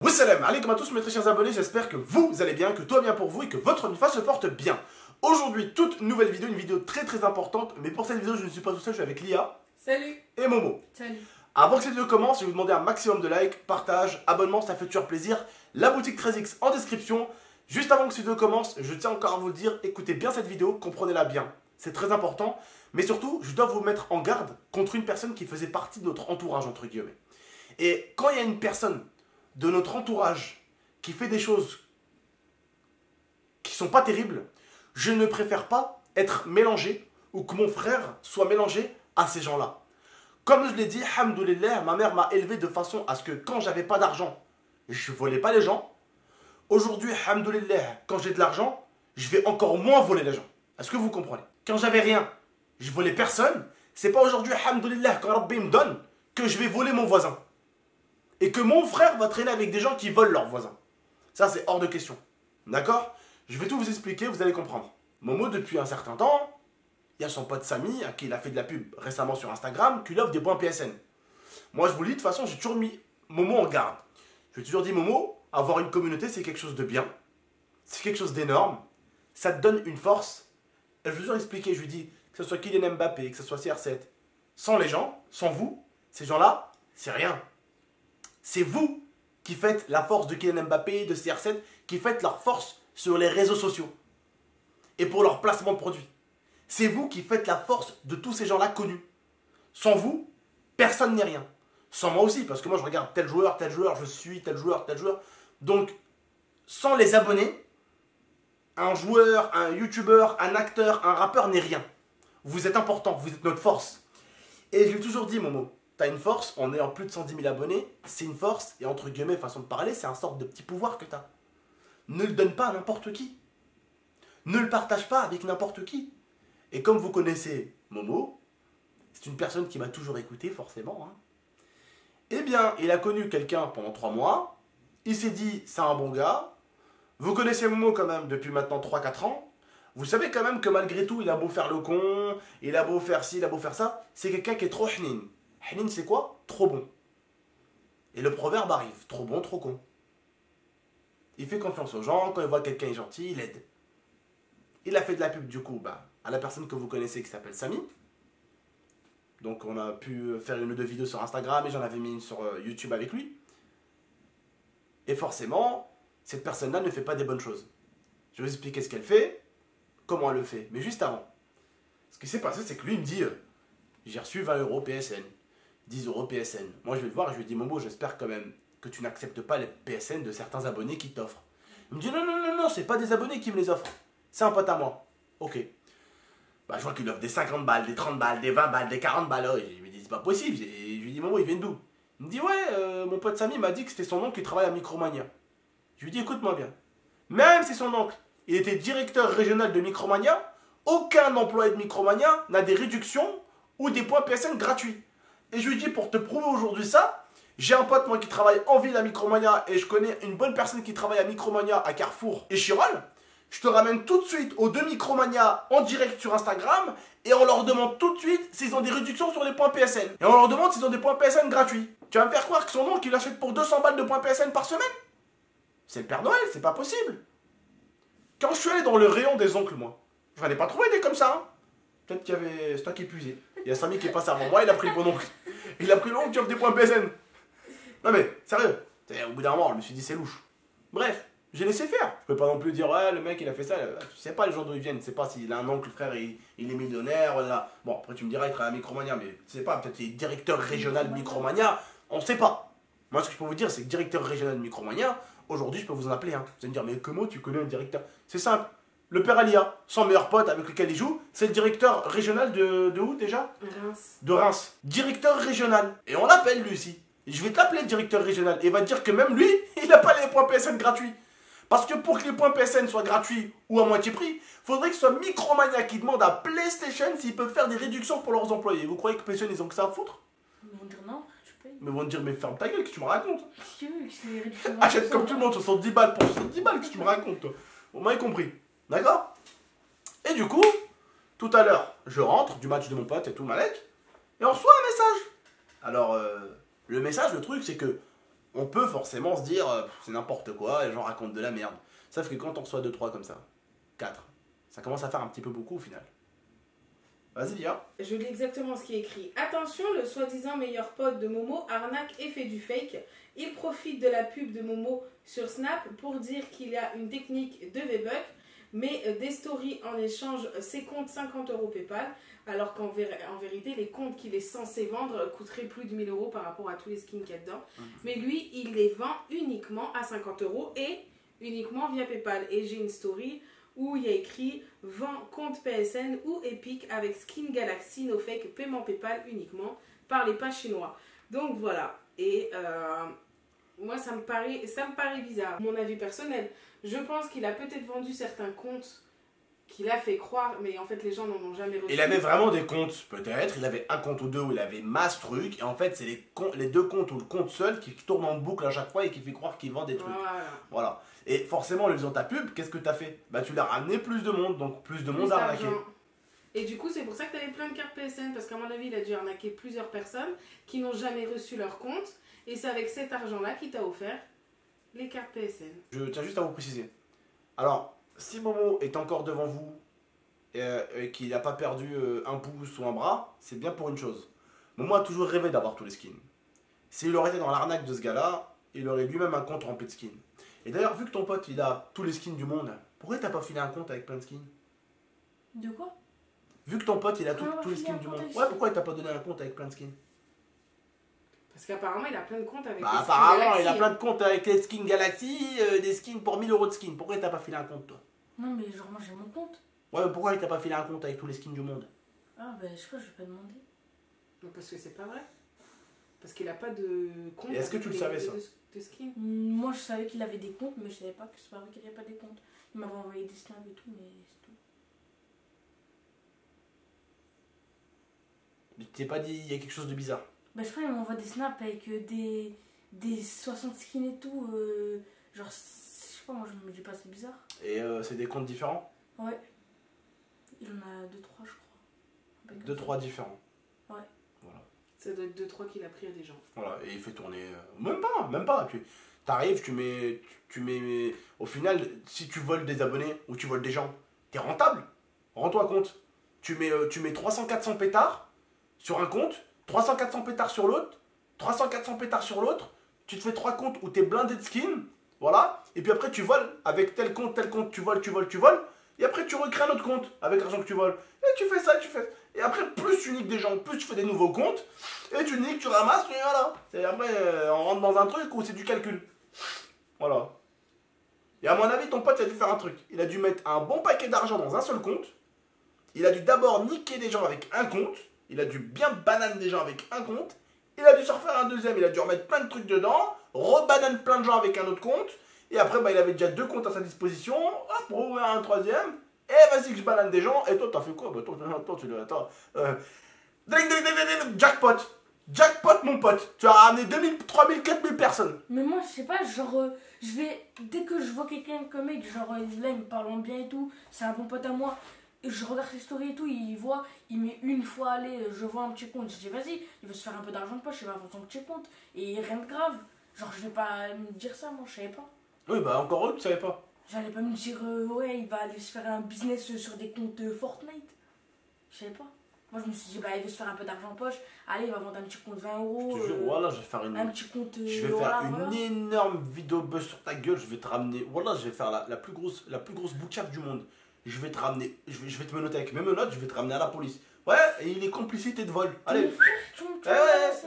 Wassalam alaikum à tous mes très chers abonnés, j'espère que vous allez bien, que tout va bien pour vous et que votre Nifa se porte bien. Aujourd'hui, toute nouvelle vidéo, une vidéo très importante, mais pour cette vidéo je ne suis pas tout seul, je suis avec Lia. Salut. Et Momo. Salut. Avant que cette vidéo commence, je vais vous demander un maximum de likes, partage, abonnement, ça fait toujours plaisir. La boutique 13X en description. Juste avant que cette vidéo commence, je tiens encore à vous dire, écoutez bien cette vidéo, comprenez-la bien. C'est très important, mais surtout, je dois vous mettre en garde contre une personne qui faisait partie de notre entourage, entre guillemets. Et quand il y a une personne de notre entourage qui fait des choses qui sont pas terribles, je ne préfère pas être mélangé ou que mon frère soit mélangé à ces gens-là. Comme je l'ai dit, alhamdoulilah, ma mère m'a élevé de façon à ce que quand j'avais pas d'argent, je volais pas les gens. Aujourd'hui, alhamdoulilah, quand j'ai de l'argent, je vais encore moins voler les gens. Est-ce que vous comprenez? Quand j'avais rien, je volais personne. C'est pas aujourd'hui, alhamdoulilah, quand Rabbi me donne, que je vais voler mon voisin. Et que mon frère va traîner avec des gens qui volent leurs voisins. Ça, c'est hors de question. D'accord? Je vais tout vous expliquer, vous allez comprendre. Momo, depuis un certain temps, il y a son pote Samy, à qui il a fait de la pub récemment sur Instagram, qui lui offre des points PSN. Moi, je vous le dis, de toute façon, j'ai toujours mis Momo en garde. Je lui ai toujours dit, Momo, avoir une communauté, c'est quelque chose de bien. C'est quelque chose d'énorme. Ça te donne une force. Et je lui ai toujours expliqué, je lui ai dit, que ce soit Kylian Mbappé, que ce soit CR7, sans les gens, sans vous, ces gens-là, c'est rien. C'est vous qui faites la force de Kylian Mbappé, de CR7, qui faites leur force sur les réseaux sociaux. Et pour leur placement de produits. C'est vous qui faites la force de tous ces gens-là connus. Sans vous, personne n'est rien. Sans moi aussi, parce que moi je regarde tel joueur, je suis tel joueur. Donc, sans les abonnés, un joueur, un youtubeur, un acteur, un rappeur n'est rien. Vous êtes important, vous êtes notre force. Et je lui ai toujours dit, Momo, t'as une force, en ayant plus de 110 000 abonnés, c'est une force, et entre guillemets, façon de parler, c'est un sorte de petit pouvoir que t'as. Ne le donne pas à n'importe qui. Ne le partage pas avec n'importe qui. Et comme vous connaissez Momo, c'est une personne qui m'a toujours écouté, forcément. Hein. Eh bien, il a connu quelqu'un pendant 3 mois, il s'est dit, c'est un bon gars. Vous connaissez Momo quand même depuis maintenant 3-4 ans. Vous savez quand même que malgré tout, il a beau faire le con, il a beau faire ci, il a beau faire ça, c'est quelqu'un qui est trop hnin. Hnin, c'est quoi? Trop bon. Et le proverbe arrive, trop bon, trop con. Il fait confiance aux gens, quand il voit quelqu'un est gentil, il aide. Il a fait de la pub du coup à la personne que vous connaissez qui s'appelle Samy. Donc on a pu faire une ou deux vidéos sur Instagram et j'en avais mis une sur YouTube avec lui. Et forcément, cette personne-là ne fait pas des bonnes choses. Je vais vous expliquer ce qu'elle fait, comment elle le fait. Mais juste avant, ce qui s'est passé, c'est que lui il me dit j'ai reçu 20 € PSN, 10 € PSN. Moi je vais le voir et je lui dis Momo, j'espère quand même que tu n'acceptes pas les PSN de certains abonnés qui t'offrent. Il me dit non, c'est pas des abonnés qui me les offrent. C'est un pote à moi. Ok. Bah, je vois qu'il offre des 50 balles, des 30 balles, des 20 balles, des 40 balles. Oh, je lui dis, c'est pas possible. Je lui dis, Momo, il vient d'où? Il me dit, ouais, mon pote Samy m'a dit que c'était son oncle qui travaille à Micromania. Je lui dis, écoute-moi bien. Même si son oncle, il était directeur régional de Micromania, aucun employé de Micromania n'a des réductions ou des points PSN gratuits. Et je lui dis, pour te prouver aujourd'hui ça, j'ai un pote, moi, qui travaille en ville à Micromania et je connais une bonne personne qui travaille à Micromania à Carrefour et Chirol. Je te ramène tout de suite aux deux Micromania en direct sur Instagram et on leur demande tout de suite s'ils ont des réductions sur les points PSN. Et on leur demande s'ils ont des points PSN gratuits. Tu vas me faire croire que son oncle il achète pour 200 balles de points PSN par semaine? C'est le Père Noël, c'est pas possible. Quand je suis allé dans le rayon des oncles, moi, je n'en ai pas trouvé des comme ça. Hein. Peut-être qu'il y avait stock épuisé. Il y a Samy qui est passé avant moi, il a pris le bon oncle. Il a pris l'oncle qui offre des points PSN. Non mais, sérieux, au bout d'un moment, je me suis dit c'est louche. Bref. J'ai laissé faire. Je peux pas non plus dire, ouais, le mec il a fait ça. Tu sais pas les gens d'où ils viennent. Tu sais pas s'il a un oncle, frère, il est millionnaire. Voilà. Bon, après tu me diras, il travaille à Micromania, mais tu sais pas, peut-être qu'il est directeur régional de Micromania. On sait pas. Moi, ce que je peux vous dire, c'est que directeur régional de Micromania, aujourd'hui, je peux vous en appeler. Hein. Vous allez me dire, mais comment tu connais un directeur? C'est simple. Le père Alia, son meilleur pote avec lequel il joue, c'est le directeur régional de où déjà? Reims. De Reims. Directeur régional. Et on l'appelle lui aussi. Et je vais te l'appeler le directeur régional. Et il va te dire que même lui, il n'a pas les points PSN gratuits. Parce que pour que les points PSN soient gratuits ou à moitié prix, il faudrait que ce soit Micromania qui demande à PlayStation s'ils peuvent faire des réductions pour leurs employés. Vous croyez que PlayStation ils ont que ça à foutre? Ils vont dire non, tu payes. Mais ils vont te dire mais ferme ta gueule, que tu me racontes? Qu'est-ce que tu veux que c'est les réductions? Achète comme tout le monde, 70 balles pour 70 balles, que tu me racontes toi? Vous m'avez compris, d'accord? Et du coup, tout à l'heure, je rentre du match de mon pote et tout, Malek, et on reçoit un message. Alors, le message, le truc, c'est que on peut forcément se dire c'est n'importe quoi, les gens racontent de la merde. Sauf que quand on reçoit 2-3 comme ça, 4, ça commence à faire un petit peu beaucoup au final. Vas-y, Lia. Je lis exactement ce qui est écrit. Attention, le soi-disant meilleur pote de Momo arnaque et fait du fake. Il profite de la pub de Momo sur Snap pour dire qu'il a une technique de V-Buck, mais des stories en échange, ses comptes 50 € PayPal, alors qu'en vérité, les comptes qu'il est censé vendre coûteraient plus de 1000 € par rapport à tous les skins qu'il y a dedans. Mais lui, il les vend uniquement à 50 € et uniquement via PayPal. Et j'ai une story où il y a écrit « Vend compte PSN ou Epic avec Skin Galaxy, no fake, paiement PayPal uniquement par les pas chinois. » Donc voilà. Et moi, ça me paraît bizarre. Mon avis personnel, je pense qu'il a peut-être vendu certains comptes qu'il a fait croire, mais en fait, les gens n'en ont jamais reçu. Il avait vraiment des comptes, peut-être. Il avait un compte ou deux où il avait masse truc. Et en fait, c'est les deux comptes ou le compte seul qui tourne en boucle à chaque fois et qui fait croire qu'il vend des trucs. Voilà. Et forcément, en lui faisant ta pub, qu'est-ce que tu as fait? Bah, tu l'as ramené plus de monde, donc plus de monde à arnaquer. Et du coup, c'est pour ça que tu avais plein de cartes PSN, parce qu'à mon avis, il a dû arnaquer plusieurs personnes qui n'ont jamais reçu leur compte. Et c'est avec cet argent-là qu'il t'a offert les cartes PSN. Je tiens juste à vous préciser. Alors, si Momo est encore devant vous et qu'il n'a pas perdu un pouce ou un bras, c'est bien pour une chose. Momo a toujours rêvé d'avoir tous les skins. S'il aurait été dans l'arnaque de ce gars-là, il aurait lui-même un compte rempli de skins. Et d'ailleurs, vu que ton pote, il a tous les skins du monde, pourquoi t'as pas filé un compte avec plein de skins? De quoi? Vu que ton pote, il a tous les skins du monde, ouais, pourquoi il t'a pas donné un compte avec plein de skins? Parce qu'apparemment, il a plein de comptes avec bah, les skins apparemment, Galaxy. il a plein de comptes avec les skins Galaxy, des skins pour 1000 € de skins. Pourquoi il t'a pas filé un compte, toi? Non, mais genre, moi j'ai mon compte. Ouais, mais pourquoi il t'a pas filé un compte avec tous les skins du monde? Ah, bah, je sais pas, je vais pas demander. Non, parce que c'est pas vrai. Parce qu'il a pas de compte. Et est-ce que tu le savais, ça? De skins. Moi, je savais qu'il avait des comptes, mais je savais pas que c'est pas vrai qu'il n'y avait pas des comptes. Il m'avait envoyé des snaps et tout, mais c'est tout. Tu t'es pas dit, il y a quelque chose de bizarre? Bah, je sais pas, il m'envoie des snaps avec des 60 skins et tout. Genre, je sais pas, moi je me dis pas, c'est bizarre. Et c'est des comptes différents? Ouais. Il en a 2-3, je crois. 2-3 différents. Ouais. Voilà. Ça doit être 2-3 qu'il a pris à des gens. Voilà, et il fait tourner. Même pas. T'arrives, tu mets. Au final, si tu voles des abonnés ou tu voles des gens, t'es rentable. Rends-toi compte. Tu mets 300-400 pétards sur un compte, 300-400 pétards sur l'autre, 300-400 pétards sur l'autre. Tu te fais 3 comptes où t'es blindé de skins. Voilà. Et puis après, tu voles avec tel compte, tu voles. Et après, tu recrées un autre compte avec l'argent que tu voles. Et tu fais ça, Et après, plus tu niques des gens, plus tu fais des nouveaux comptes. Et tu niques, tu ramasses, et voilà. Et après, on rentre dans un truc où c'est du calcul. Voilà. Et à mon avis, ton pote, il a dû faire un truc. Il a dû mettre un bon paquet d'argent dans un seul compte. Il a dû d'abord niquer des gens avec un compte. Il a dû bien banane des gens avec un compte. Il a dû s'en refaire un deuxième. Il a dû remettre plein de trucs dedans. Rebanane plein de gens avec un autre compte. Et après, bah, il avait déjà 2 comptes à sa disposition. Hop, pour ouvrir un troisième. Et vas-y que je banane des gens. Et toi, t'as fait quoi? Bah, toi, tu dois... Attends. Jackpot. Jackpot, mon pote. Tu as ramené 2000, 3000, 4000 personnes. Mais moi, je sais pas, genre, je vais. Dès que je vois quelqu'un comme mec, genre, là, il me parle en bien et tout, c'est un bon pote à moi. Et je regarde ses stories et tout, il voit, il met une fois aller, je vois un petit compte. Je dis, vas-y, il veut se faire un peu d'argent de poche, il va vendre son petit compte. Et rien de grave. Genre, je vais pas me dire ça, moi, je savais pas. Oui, bah, encore eux, tu savais pas. J'allais pas me dire, ouais, il va aller se faire un business sur des comptes Fortnite. Je savais pas. Moi, je me suis dit, bah, il veut se faire un peu d'argent en poche. Allez, il va vendre un petit compte 20 €. Je te jure, voilà, je vais faire une. Un petit compte. Je vais faire une énorme vidéo buzz sur ta gueule. Je vais te ramener. Voilà, je vais faire la plus grosse boucave du monde. Je vais te ramener. Je vais te menotter avec mes menottes. Je vais te ramener à la police. Ouais, et il est complicité de vol. Allez. Mon frère, tu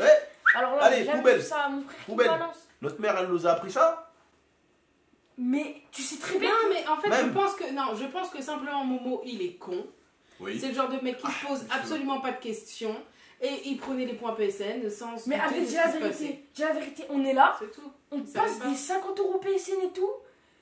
Ouais. Alors là, Allez, j'ai jamais poubelle. vu ça, mon frère qui Poubelle. balance. Notre mère, elle nous a appris ça. Mais tu sais très bien. Non, mais en fait, Même. je pense que simplement Momo, il est con. Oui. C'est le genre de mec qui se pose absolument pas de questions. Et il prenait les points PSN sans se Mais douter après, de dis ce la qui se passait. vérité. Dis la vérité, on est là, C'est tout. on Ça passe va pas. des 50 € PSN et tout.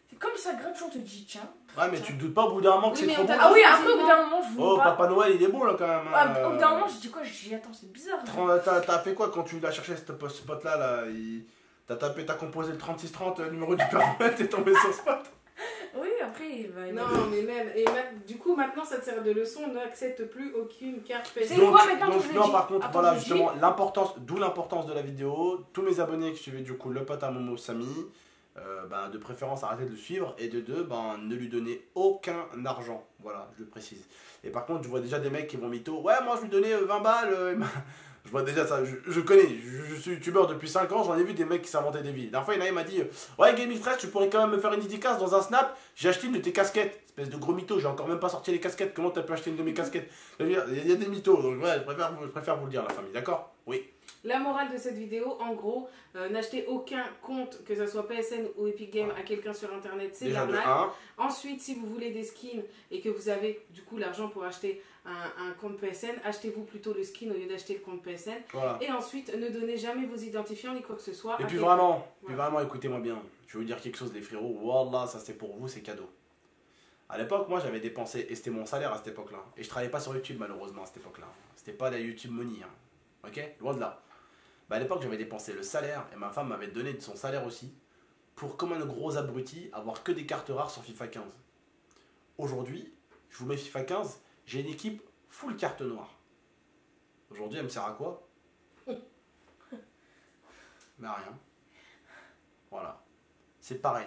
C'est comme ça, gratuit, on te dit, tiens. Ouais, mais tu te doutes pas au bout d'un moment que Oui, c'est mais trop on bon. t'a- Ah oui, vas-y, après, au bout non. d'un moment, je Oh, vous pas. Papa Noël, il est beau là quand même. Ah, au bout d'un moment, je dis quoi? Je dis, attends, c'est bizarre. T'as fait quoi quand tu l'as cherché ce pote là, T'as composé le 3630, le numéro du Père Noël, t'es tombé sur ce pote. Oui, après il va. Non, mais même. Du coup, maintenant, ça te sert de leçon. On n'accepte plus aucune carte PSN. C'est quoi maintenant que je non, dis? par contre, Attends, voilà, je dis. justement, d'où l'importance de la vidéo. Tous mes abonnés qui suivaient du coup le pote à Momo Samy, de préférence arrêtez de le suivre. Et de deux, ne lui donnez aucun argent. Voilà, je le précise. Et par contre, je vois déjà des mecs qui vont mytho. Ouais, moi je lui donnais 20 balles. Je vois déjà ça, je connais, je suis youtubeur depuis 5 ans, j'en ai vu des mecs qui s'inventaient des vies. La dernière fois, il y en a un, il m'a dit ouais, Gaming Fresh, tu pourrais quand même me faire une dédicace dans un snap. J'ai acheté une de tes casquettes. Espèce de gros mytho, j'ai encore même pas sorti les casquettes. Comment t'as pu acheter une de mes casquettes? Il y a des mythos, donc ouais, je préfère vous le dire, la famille, d'accord? Oui. La morale de cette vidéo, en gros, n'achetez aucun compte, que ce soit PSN ou Epic Games, à quelqu'un sur internet, c'est Déjà de l'arnaque. 1. Ensuite, si vous voulez des skins et que vous avez du coup l'argent pour acheter un compte PSN, achetez-vous plutôt le skin au lieu d'acheter le compte PSN. Voilà. Et ensuite, ne donnez jamais vos identifiants ni quoi que ce soit. Et à puis quelqu'un. vraiment, écoutez-moi bien. Je vais vous dire quelque chose, les frérots. Wallah, ça c'est pour vous, c'est cadeau. À l'époque, moi j'avais dépensé, et c'était mon salaire à cette époque-là. Et je travaillais pas sur YouTube malheureusement à cette époque-là. C'était pas la YouTube Money. Hein. Ok? Loin de là. À l'époque, j'avais dépensé le salaire, et ma femme m'avait donné de son salaire aussi, pour comme un gros abruti, avoir que des cartes rares sur FIFA 15. Aujourd'hui, je vous mets FIFA 15, j'ai une équipe full carte noire. Aujourd'hui, elle me sert à quoi? Mais à rien. Voilà. C'est pareil.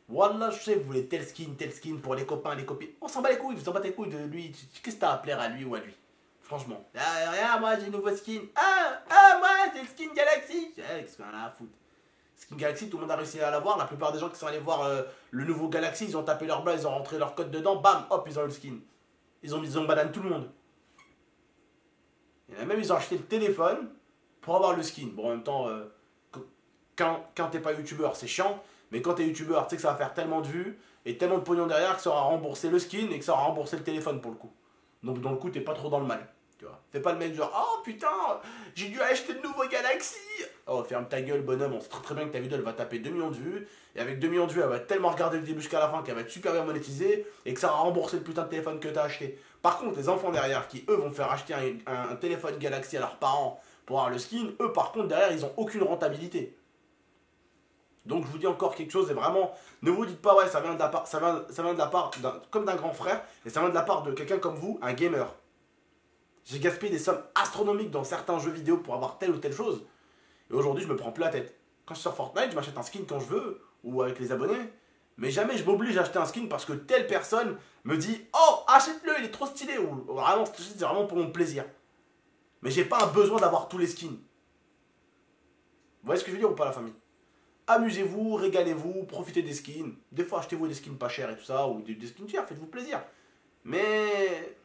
Wallah, je sais, vous voulez tel skin pour les copains, les copines. On s'en bat les couilles, vous s'en battez les couilles de lui. Qu'est-ce que t'as à plaire à lui ou à lui? Franchement. Ah, regarde, moi j'ai un nouveau skin. Moi c'est le skin Galaxy. Qu'est-ce qu'on a à foutre? Skin Galaxy, tout le monde a réussi à l'avoir. La plupart des gens qui sont allés voir le nouveau Galaxy, ils ont tapé leur blas, ils ont rentré leur code dedans, bam, hop, ils ont eu le skin. Ils ont banane tout le monde. Et même ils ont acheté le téléphone pour avoir le skin. Bon, en même temps, quand t'es pas youtubeur, c'est chiant. Mais quand t'es youtubeur, tu sais que ça va faire tellement de vues et tellement de pognon derrière que ça aura remboursé le skin et que ça aura remboursé le téléphone pour le coup. Donc dans le coup, t'es pas trop dans le mal. Tu vois. Fais pas le mec genre oh putain, j'ai dû acheter le nouveau Galaxy. Oh, ferme ta gueule, bonhomme. On sait très bien que ta vidéo elle va taper 2 millions de vues. Et avec 2 millions de vues, elle va tellement regarder le début jusqu'à la fin qu'elle va être super bien monétisée et que ça va rembourser le putain de téléphone que t'as acheté. Par contre, les enfants derrière qui eux vont faire acheter un téléphone Galaxy à leurs parents pour avoir le skin, eux par contre derrière ils ont aucune rentabilité. Donc je vous dis encore quelque chose et vraiment ne vous dites pas ouais ça vient de la part, ça vient de la part comme d'un grand frère et ça vient de la part de quelqu'un comme vous, un gamer. J'ai gaspillé des sommes astronomiques dans certains jeux vidéo pour avoir telle ou telle chose et aujourd'hui je me prends plus la tête. Quand je suis sur Fortnite, je m'achète un skin quand je veux ou avec les abonnés, mais jamais je m'oblige à acheter un skin parce que telle personne me dit oh achète-le il est trop stylé ou vraiment c'est vraiment pour mon plaisir. Mais j'ai pas un besoin d'avoir tous les skins. Vous voyez ce que je veux dire ou pas la famille? Amusez-vous, régalez-vous, profitez des skins. Des fois, achetez-vous des skins pas chers et tout ça, ou des skins chers, faites-vous plaisir. Mais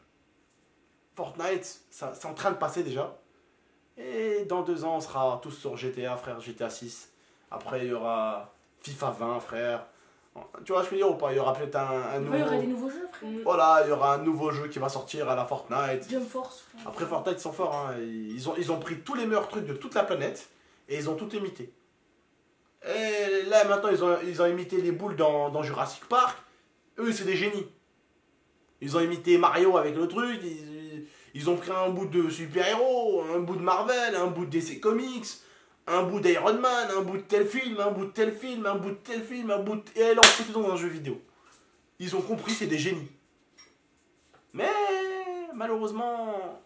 Fortnite, c'est en train de passer déjà. Et dans 2 ans, on sera tous sur GTA, frère, GTA 6. Après, il y aura FIFA 20, frère. Tu vois ce que je veux dire ou pas? Il y aura peut-être un nouveau... Il y aura des nouveaux jeux, frère. Voilà, il y aura un nouveau jeu qui va sortir à la Fortnite. Jump Force. Frère. Après, Fortnite, ils sont forts. Hein. Ils ont pris tous les meilleurs trucs de toute la planète et ils ont tout imité. Et là maintenant ils ont imité les boules dans Jurassic Park. Eux c'est des génies. Ils ont imité Mario avec le truc. Ils ont pris un bout de super-héros, un bout de Marvel, un bout de DC Comics, un bout d'Iron Man, un bout de tel film, un bout de tel film, un bout de tel film, un bout de... Et elle en fait tout dans un jeu vidéo. Ils ont compris, c'est des génies. Mais malheureusement,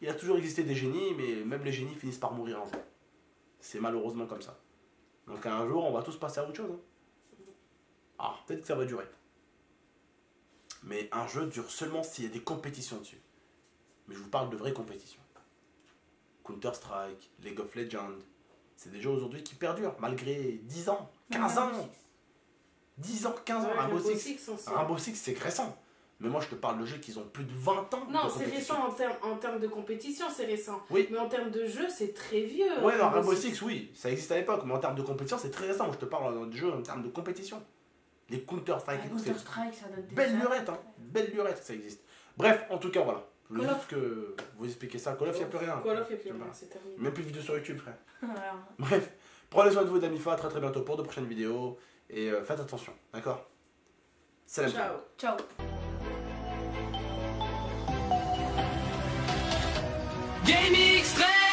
il a toujours existé des génies, mais même les génies finissent par mourir un jour. C'est malheureusement comme ça. Donc un jour, on va tous passer à autre chose. Hein. Ah, peut-être que ça va durer. Mais un jeu dure seulement s'il y a des compétitions dessus. Mais je vous parle de vraies compétitions. Counter-Strike, League of Legends, c'est des jeux aujourd'hui qui perdurent, malgré 10 ans, 15 ans. 10 ans, 15 ans. Ouais, Rainbow Six, c'est récent. Mais moi, je te parle de jeux qui ont plus de 20 ans. Non, c'est récent en termes de compétition, c'est récent. Oui. Mais en termes de jeu, c'est très vieux. Ouais, non, Rainbow Six, oui, ça existe à l'époque. Mais en termes de compétition, c'est très récent. Moi, je te parle de jeux en termes de compétition. Les Counter-Strike et tout, c'est Counter-Strike, ça date des belle années. lurette, hein. Belle lurette, ça existe. Bref, en tout cas, voilà. Je voulais juste que vous expliquez ça. Call of, il n'y a plus rien. Call of, il n'y a plus rien, c'est terminé. Même plus de vidéos sur YouTube, frère. Voilà. Bref, prenez soin de vous, d'Amifa. À très très bientôt pour de prochaines vidéos. Et faites attention, d'accord? Salam. Ciao. Ciao. Gaming Extreme